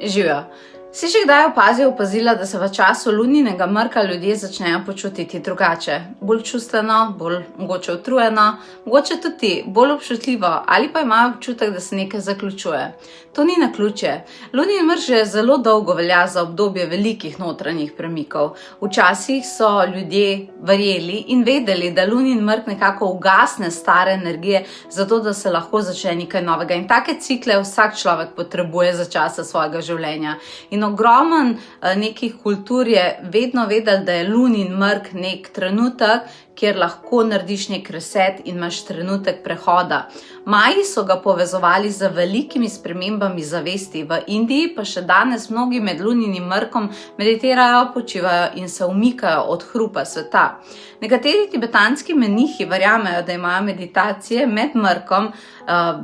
Živijo. Si že kdaj opazila, da se v času luninega mrka ljudje začnejo počutiti drugače? Bolj čustveno, bolj mogoče utrujeno, mogoče tudi bolj občutljivo ali pa imajo občutek, da se nekaj zaključuje. To ni naključje. Lunin mrk že zelo dolgo velja za obdobje velikih notranjih premikov. Včasih so ljudje verjeli in vedeli, da lunin mrk nekako ugasne stare energije, zato da se lahko začne nekaj novega. In take cikle vsak človek potrebuje za časa svojega življenja. In ogromen nekih kultur je vedno vedel, da je lunin mrk nek trenutek, kjer lahko narediš nek reset in imaš trenutek prehoda. Maji so ga povezovali z velikimi spremembami zavesti. V Indiji pa še danes mnogi med luninim mrkom meditirajo, počivajo in se umikajo od hrupa sveta. Nekateri tibetanski menihi verjamejo, da imajo meditacije med mrkom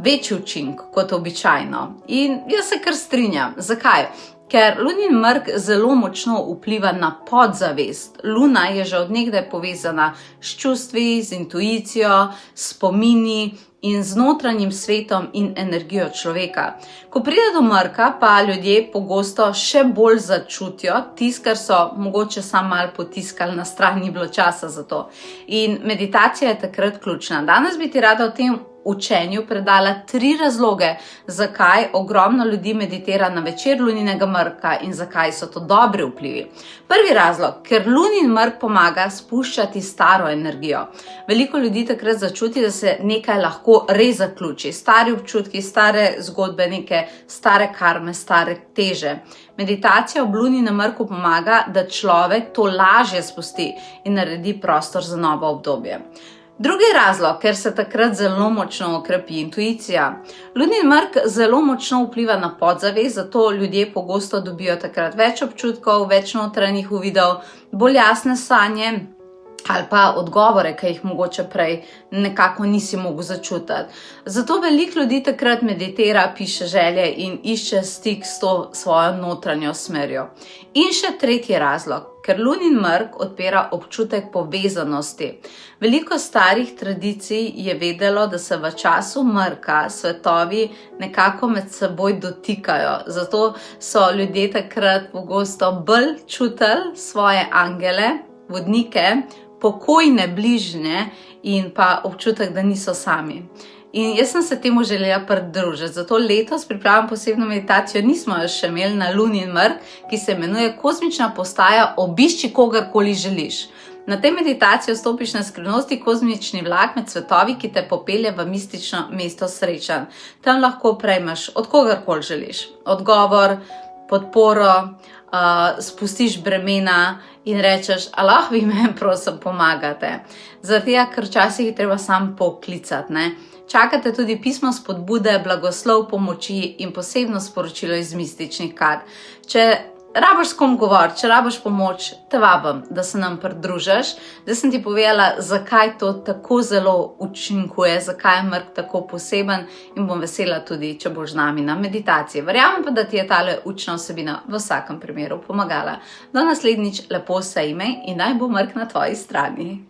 večji učinek kot običajno. In jaz se kar strinjam. Zakaj? Ker lunin mrk zelo močno vpliva na podzavest. Luna je že od nekdaj povezana s čustvi, z intuicijo, spomini in z notranjim svetom in energijo človeka. Ko pride do mrka, pa ljudje pogosto še bolj začutijo tisto, kar so mogoče samo malo potiskali na stran, ni bilo časa za to. In meditacija je takrat ključna. Danes bi ti rada o tem učenju predala 3 razloge, zakaj ogromno ljudi meditira na večer luninega mrka in zakaj so to dobri vplivi. Prvi razlog, ker lunin mrk pomaga spuščati staro energijo. Veliko ljudi takrat začuti, da se nekaj lahko res zaključi. Stari občutki, stare zgodbe, neke stare karme, stare teže. Meditacija ob luninem mrku pomaga, da človek to lažje spusti in naredi prostor za novo obdobje. Drugi razlog, ker se takrat zelo močno okrepi intuicija. Lunin mrk zelo močno vpliva na podzavest, zato ljudje pogosto dobijo takrat več občutkov, več notranjih uvidov, bolj jasne sanje ali pa odgovore, ki jih mogoče prej nekako nisi mogel začutiti. Zato veliko ljudi takrat meditira, piše želje in išče stik s to svojo notranjo smerjo. In še tretji razlog, ker lunin mrk odpira občutek povezanosti. Veliko starih tradicij je vedelo, da se v času mrka svetovi nekako med seboj dotikajo. Zato so ljudje takrat pogosto bolj čutili svoje angele, vodnike, pokojne bližnje in pa občutek, da niso sami. In jaz sem se temu želela pridružiti, zato letos pripravljam posebno meditacijo, nismo jo še imeli na lunin mrk, ki se imenuje Kozmična postaja Obišči kogarkoli želiš. Na tej meditaciji vstopiš na skrivnosti kozmični vlak med svetovi, ki te popelje v mistično mesto srečanj. Tam lahko prejmeš od kogarkoli želiš. Odgovor, podporo, spustiš bremena in rečeš, a lahko vi me prosim pomagate. Zaradi tega, ker včasih je treba sam poklicati, ne? Čakate tudi pismo spodbude, blagoslov, pomoči in posebno sporočilo iz mističnih kart. Če rabiš s kom govoriti, če rabiš pomoč, te vabim, da se nam pridružiš, da sem ti povedala, zakaj to tako zelo učinkuje, zakaj je mrk tako poseben in bom vesela tudi, če boš z nami na meditaciji. Verjamem pa, da ti je tale učna vsebina v vsakem primeru pomagala. Do naslednjič, lepo se imej in naj bo mrk na tvoji strani.